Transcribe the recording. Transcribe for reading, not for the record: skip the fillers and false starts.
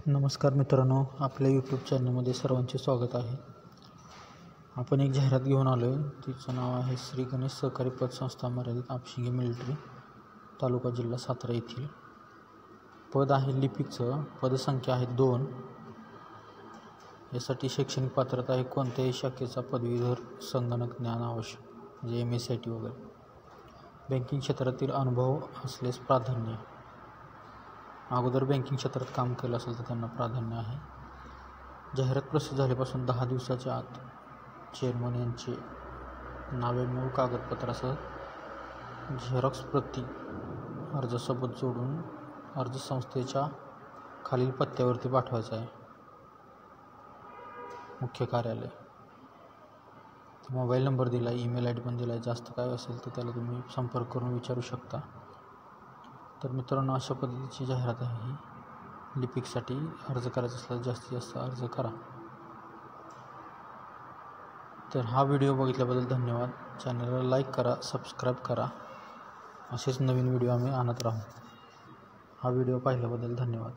नमस्कार मित्रांनो, आपल्या यूट्यूब चॅनलमध्ये सर्वांचे स्वागत आहे. आपण एक जाहिरात घेऊन आलो आहे. तिचं नाव आहे श्री गणेश सहकारी पतसंस्था मर्यादित आपशिंगे मिलिटरी, तालुका जिल्हा सातारा येथील. पद आहे लिपिकचं. पदसंख्या आहे 2. यासाठी शैक्षणिक पात्रता आहे कोणत्याही शाखेचा पदवीधर संगणक ज्ञान आवश्यक, म्हणजे MSIT वगैरे. बँकिंग क्षेत्रातील अनुभव असल्यास प्राधान्य. अगोदर बँकिंग क्षेत्रात काम केलं असेल तर त्यांना प्राधान्य आहे. जाहिरात प्रसिद्ध झाल्यापासून 10 दिवसाच्या आत चेअरमन यांचे नावे मूळ कागदपत्रासह झेरॉक्स प्रती अर्जासोबत जोडून अर्ज संस्थेच्या खालील पत्त्यावरती पाठवायचा आहे. मुख्य कार्यालय. मोबाईल नंबर दिला आहे, ईमेल ID पण दिला आहे. जास्त काय असेल तर त्याला तुम्ही संपर्क करून विचारू शकता. तर मित्रांनो, अशा पद्धतीची जाहिरात आहे ही. लिपिकसाठी अर्ज करायचा असल्यास जास्तीत जास्त अर्ज करा. तर हा व्हिडिओ बघितल्याबद्दल धन्यवाद. चॅनलला लाईक करा, सबस्क्राईब करा. असेच नवीन व्हिडिओ आम्ही आणत राहू. हा व्हिडिओ पाहिल्याबद्दल धन्यवाद.